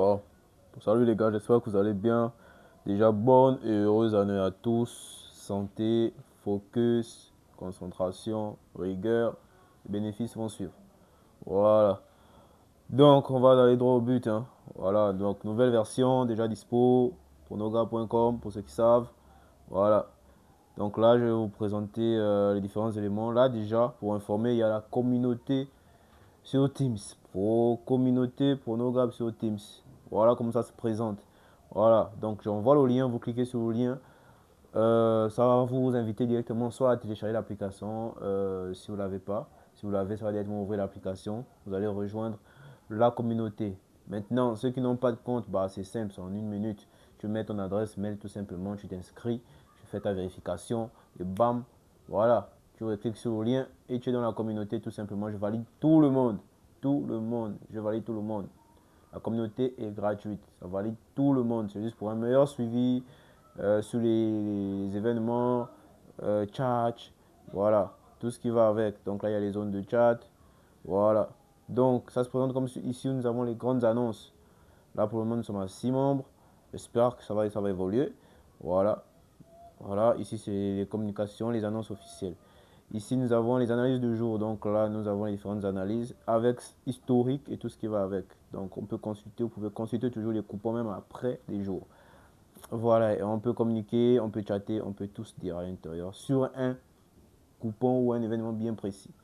Bon, salut les gars, j'espère que vous allez bien. Déjà, bonne et heureuse année à tous. Santé, focus, concentration, rigueur. Les bénéfices vont suivre. Voilà. Donc, on va aller droit au but, hein. Voilà, donc nouvelle version déjà dispo pour noga.com pour ceux qui savent. Voilà. Donc là, je vais vous présenter les différents éléments. Là, déjà, pour informer, il y a la communauté sur Teams. Pour communauté, pour Nogab sur Teams. Voilà comment ça se présente. Voilà, donc j'envoie le lien, vous cliquez sur le lien. Ça va vous inviter directement soit à télécharger l'application si vous ne l'avez pas. Si vous l'avez, ça va directement ouvrir l'application. Vous allez rejoindre la communauté. Maintenant, ceux qui n'ont pas de compte, bah, c'est simple, c'est en une minute. Tu mets ton adresse mail tout simplement, tu t'inscris, tu fais ta vérification et bam, voilà. Tu cliques sur le lien et tu es dans la communauté tout simplement. Je valide tout le monde. Tout le monde. Je valide tout le monde. La communauté est gratuite. Ça valide tout le monde. C'est juste pour un meilleur suivi sur les événements, chat, voilà, tout ce qui va avec. Donc là, il y a les zones de chat, voilà. Donc ça se présente comme ici, nous avons les grandes annonces. Là, pour le moment, nous sommes à 6 membres. J'espère que ça va évoluer. Voilà. Voilà, ici, c'est les communications, les annonces officielles. Ici, nous avons les analyses de jour. Donc là, nous avons les différentes analyses avec historique et tout ce qui va avec. Donc on peut consulter, vous pouvez consulter toujours les coupons même après les jours. Voilà, et on peut communiquer, on peut chatter, on peut tout se dire à l'intérieur sur un coupon ou un événement bien précis.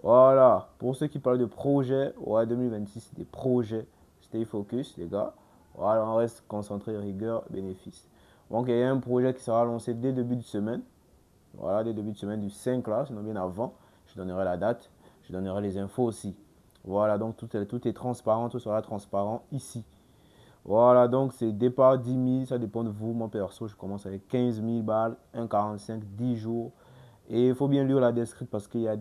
Voilà, pour ceux qui parlent de projets, ouais, 2026, c'est des projets. Stay focus, les gars. Voilà, on reste concentré, rigueur, bénéfice. Donc, il y a un projet qui sera lancé dès début de semaine. Voilà, dès début de semaine du 5 là, sinon bien avant. Je donnerai la date, je donnerai les infos aussi. Voilà, donc tout est transparent, tout sera transparent ici. Voilà, donc c'est départ 10 000, ça dépend de vous. Mon perso, je commence avec 15 000 balles, 1,45, 10 jours. Et il faut bien lire la description parce qu'il y a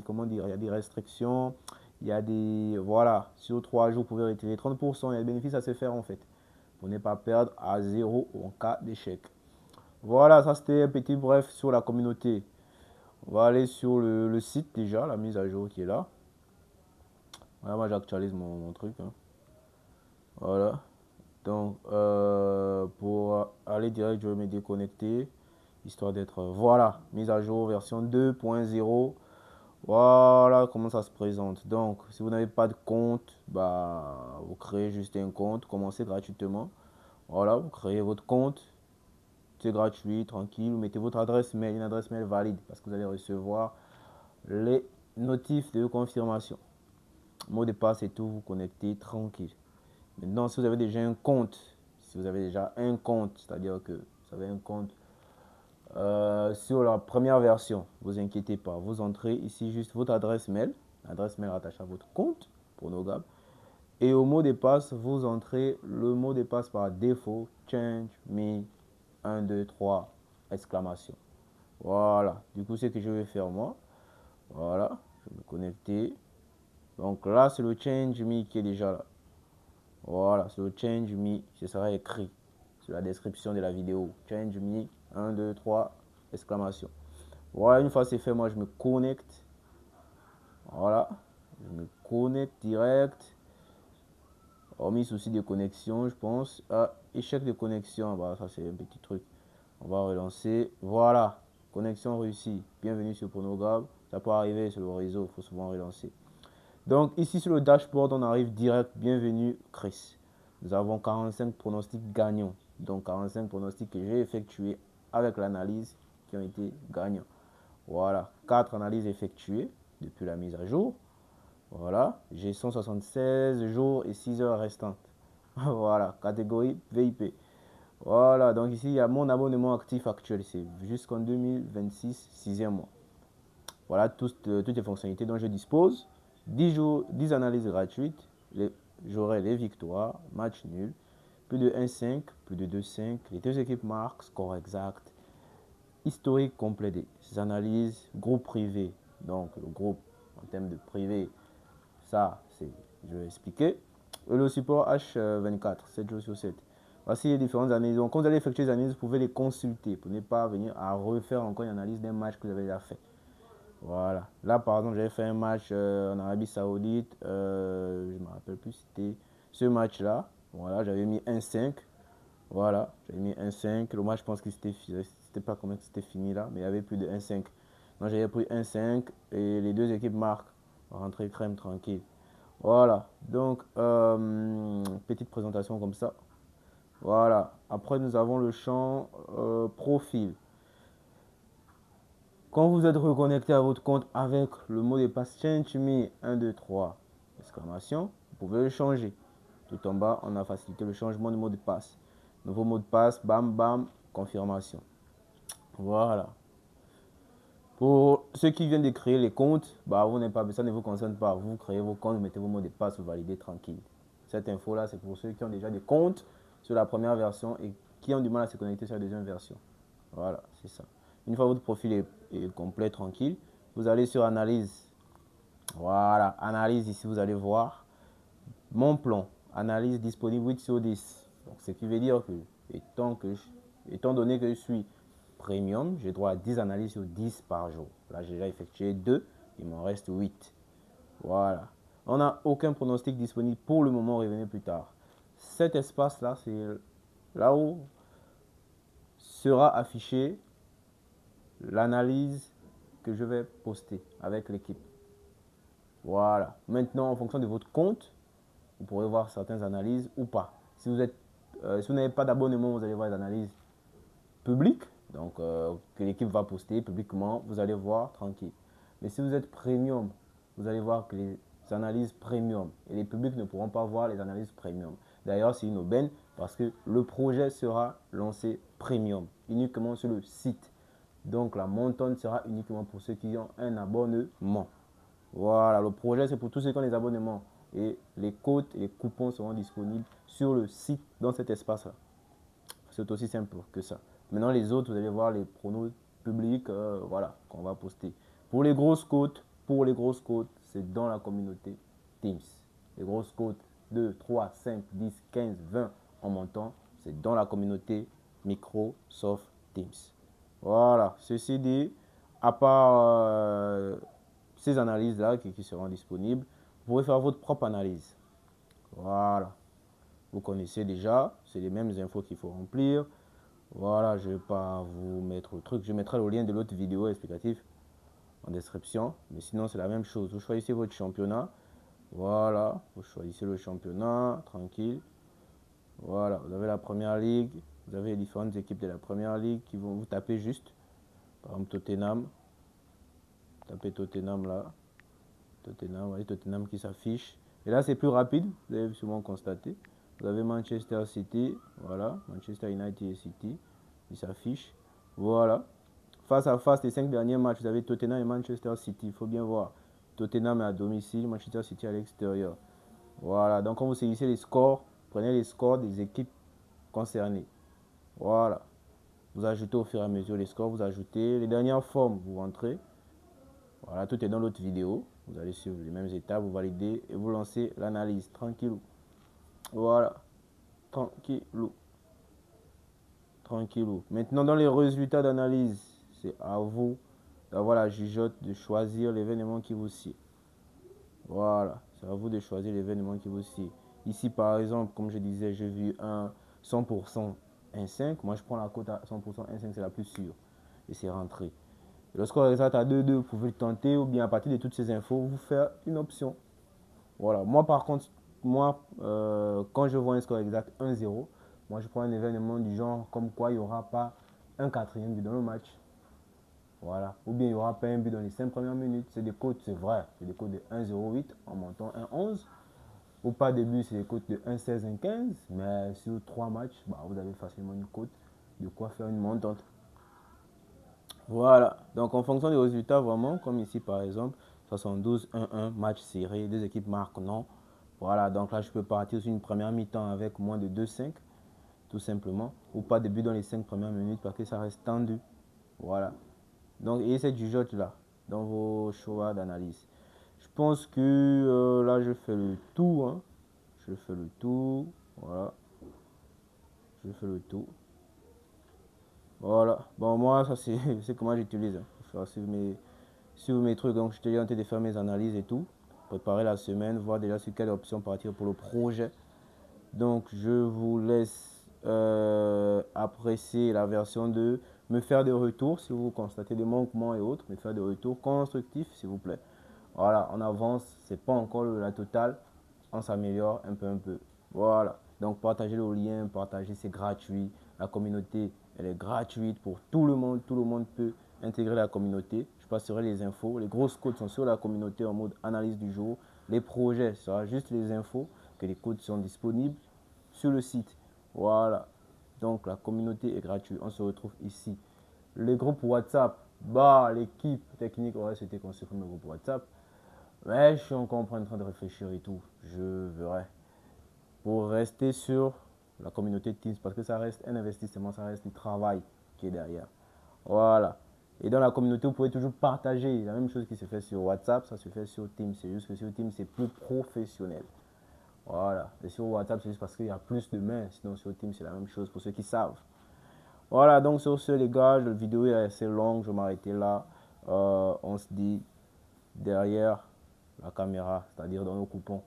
comment dire, il y a des restrictions. Il y a des, voilà, sur 3 jours, vous pouvez retirer 30%. Il y a des bénéfices à se faire en fait. Pour ne pas perdre à zéro en cas d'échec. Voilà, ça c'était un petit bref sur la communauté. On va aller sur le site déjà, la mise à jour qui est là. Voilà, moi j'actualise mon truc, hein. Voilà. Donc, pour aller direct, je vais me déconnecter, histoire d'être, voilà, mise à jour version 2.0. Voilà comment ça se présente. Donc, si vous n'avez pas de compte, bah, vous créez juste un compte, commencez gratuitement. Voilà, vous créez votre compte, c'est gratuit, tranquille. Vous mettez votre adresse mail, une adresse mail valide, parce que vous allez recevoir les notifs de confirmation. Mot de passe et tout, vous connectez tranquille. Maintenant, si vous avez déjà un compte, si vous avez déjà un compte, c'est-à-dire que vous avez un compte sur la première version, ne vous inquiétez pas, vous entrez ici juste votre adresse mail rattachée à votre compte pour Nogab. Et au mot de passe, vous entrez le mot de passe par défaut, change me 1, 2, 3, exclamation. Voilà, du coup, c'est ce que je vais faire moi. Voilà, je vais me connecter. Donc là, c'est le change me qui est déjà là. Voilà, c'est le change me, ce sera écrit sur la description de la vidéo. Change me, 1, 2, 3, exclamation. Voilà, une fois c'est fait, moi je me connecte. Voilà, je me connecte direct. Hormis souci de connexion, je pense. Ah, échec de connexion, bah ça c'est un petit truc. On va relancer. Voilà, connexion réussie. Bienvenue sur Pornographe. Ça peut arriver sur le réseau, il faut souvent relancer. Donc ici sur le dashboard, on arrive direct. Bienvenue Chris. Nous avons 45 pronostics gagnants. Donc 45 pronostics que j'ai effectués avec l'analyse qui ont été gagnants. Voilà, 4 analyses effectuées depuis la mise à jour. Voilà, j'ai 176 jours et 6 heures restantes. Voilà, catégorie VIP. Voilà, donc ici il y a mon abonnement actif actuel, c'est jusqu'en 2026, 6e mois. Voilà toutes les fonctionnalités dont je dispose. 10 jours, 10 analyses gratuites. J'aurai les victoires, match nul, plus de 1,5, plus de 2,5, les deux équipes marquent, score exact, historique complet des analyses, groupe privé. Donc le groupe en termes de privé, ça c'est, je vais expliquer. Et le support H24, 7 jours sur 7. Voici les différentes analyses. Donc quand vous allez effectuer les analyses, vous pouvez les consulter pour ne pas venir à refaire encore une analyse d'un match que vous avez déjà fait. Voilà. Là, par exemple, j'avais fait un match en Arabie Saoudite. Je ne me rappelle plus, c'était ce match-là. Voilà, j'avais mis 1-5. Voilà, j'avais mis 1-5. Le match, je pense que c'était pas combien que c'était fini là, mais il y avait plus de 1-5. Donc j'avais pris 1-5 et les deux équipes marquent. Rentrer crème tranquille. Voilà, donc petite présentation comme ça. Voilà, après nous avons le champ profil. Quand vous êtes reconnecté à votre compte avec le mot de passe ChangeMe 1, 2, 3, exclamation, vous pouvez le changer. Tout en bas, on a facilité le changement de mot de passe. Nouveau mot de passe, bam, bam, confirmation. Voilà. Pour ceux qui viennent de créer les comptes, bah, vous n'avez pas, ça ne vous concerne pas. Vous créez vos comptes, vous mettez vos mots de passe, vous validez tranquille. Cette info-là, c'est pour ceux qui ont déjà des comptes sur la première version et qui ont du mal à se connecter sur la deuxième version. Voilà, c'est ça. Une fois votre profil est complet, tranquille, vous allez sur Analyse. Voilà, Analyse, ici, vous allez voir mon plan. Analyse disponible 8 sur 10. Donc, ce qui veut dire que, étant donné que je suis premium, j'ai droit à 10 analyses sur 10 par jour. Là, j'ai déjà effectué 2, il m'en reste 8. Voilà. On n'a aucun pronostic disponible pour le moment, revenez plus tard. Cet espace-là, c'est là où sera affiché l'analyse que je vais poster avec l'équipe. Voilà. Maintenant, en fonction de votre compte, vous pourrez voir certaines analyses ou pas. Si vous n'avez pas d'abonnement, vous allez voir les analyses publiques, donc que l'équipe va poster publiquement, vous allez voir tranquille. Mais si vous êtes premium, vous allez voir que les analyses premium et les publics ne pourront pas voir les analyses premium. D'ailleurs, c'est une aubaine parce que le projet sera lancé premium, uniquement sur le site. Donc la montante sera uniquement pour ceux qui ont un abonnement. Voilà, le projet c'est pour tous ceux qui ont des abonnements. Et les codes et les coupons seront disponibles sur le site dans cet espace-là. C'est aussi simple que ça. Maintenant les autres, vous allez voir les pronos publics, voilà, qu'on va poster. Pour les grosses cotes, c'est dans la communauté Teams. Les grosses cotes 2, 3, 5, 10, 15, 20 en montant, c'est dans la communauté Microsoft Teams. Voilà, ceci dit, à part ces analyses-là qui seront disponibles, vous pourrez faire votre propre analyse. Voilà, vous connaissez déjà, c'est les mêmes infos qu'il faut remplir. Voilà, je ne vais pas vous mettre le truc, je mettrai le lien de l'autre vidéo explicative en description, mais sinon c'est la même chose. Vous choisissez votre championnat, voilà, vous choisissez le championnat, tranquille. Voilà, vous avez la première ligue, vous avez les différentes équipes de la première ligue qui vont vous taper juste. Par exemple Tottenham, tapez Tottenham là, Tottenham, vous voyez Tottenham qui s'affiche. Et là c'est plus rapide, vous avez sûrement constaté. Vous avez Manchester City, voilà, Manchester United et City, ils s'affichent. Voilà. Face à face, les 5 derniers matchs, vous avez Tottenham et Manchester City. Il faut bien voir. Tottenham est à domicile, Manchester City à l'extérieur. Voilà. Donc, quand vous saisissez les scores, prenez les scores des équipes concernées. Voilà. Vous ajoutez au fur et à mesure les scores, vous ajoutez les dernières formes, vous rentrez. Voilà, tout est dans l'autre vidéo. Vous allez suivre les mêmes étapes, vous validez et vous lancez l'analyse. Tranquillou. Voilà. Tranquillou. Tranquillou. Maintenant, dans les résultats d'analyse, c'est à vous d'avoir la jugeote de choisir l'événement qui vous sied. Voilà, c'est à vous de choisir l'événement qui vous sied. Ici, par exemple, comme je disais, j'ai vu un 100% 1,5. Moi, je prends la cote à 100% 1,5, c'est la plus sûre. Et c'est rentré. Et le score exact à 2,2, vous pouvez le tenter ou bien à partir de toutes ces infos, vous faire une option. Voilà, moi par contre, quand je vois un score exact 1-0, moi je prends un événement du genre comme quoi il n'y aura pas un quatrième but dans le match. Voilà. Ou bien il n'y aura pas un but dans les 5 premières minutes. C'est des cotes, c'est vrai. C'est des cotes de 1,08 en montant 1,11. Ou pas de but, c'est des cotes de 1,16, 1,15. Mais sur 3 matchs, bah, vous avez facilement une cote de quoi faire une montante. Voilà. Donc en fonction des résultats, vraiment, comme ici par exemple, 72-1-1, match serré, deux équipes marquent non. Voilà, donc là je peux partir sur une première mi-temps avec moins de 2,5, tout simplement. Ou pas de but dans les 5 premières minutes parce que ça reste tendu. Voilà. Donc, et cette jugeote là dans vos choix d'analyse. Je pense que là, je fais le tout. Hein. Je fais le tout. Voilà. Je fais le tout. Voilà. Bon, moi, ça, c'est comment j'utilise. Hein. Sur mes trucs. Donc, je te dis en train de faire mes analyses et tout. Préparer la semaine, voir déjà sur quelle option partir pour le projet. Donc, je vous laisse apprécier la version 2, me faire des retours si vous constatez des manquements et autres, me faire des retours constructifs, s'il vous plaît. Voilà, on avance, c'est pas encore la totale, on s'améliore un peu, un peu. Voilà, donc partagez le lien, partagez, c'est gratuit. La communauté, elle est gratuite pour tout le monde peut intégrer la communauté. Je passerai les infos, les grosses codes sont sur la communauté en mode analyse du jour. Les projets, ce sera juste les infos, que les codes sont disponibles sur le site. Voilà, donc la communauté est gratuite, on se retrouve ici. Les groupes WhatsApp, bah, l'équipe technique aurait souhaité qu'on supprime le groupe WhatsApp. Mais je suis encore en train de réfléchir et tout. Je verrai. Pour rester sur la communauté Teams, parce que ça reste un investissement, ça reste du travail qui est derrière. Voilà. Et dans la communauté, vous pouvez toujours partager. La même chose qui se fait sur WhatsApp, ça se fait sur Teams. C'est juste que sur Teams, c'est plus professionnel. Voilà. Et sur WhatsApp, c'est juste parce qu'il y a plus de mains. Sinon, sur Teams, c'est la même chose pour ceux qui savent. Voilà, donc sur ce, les gars, la vidéo est assez longue. Je vais m'arrêter là. On se dit derrière la caméra, c'est-à-dire dans nos coupons.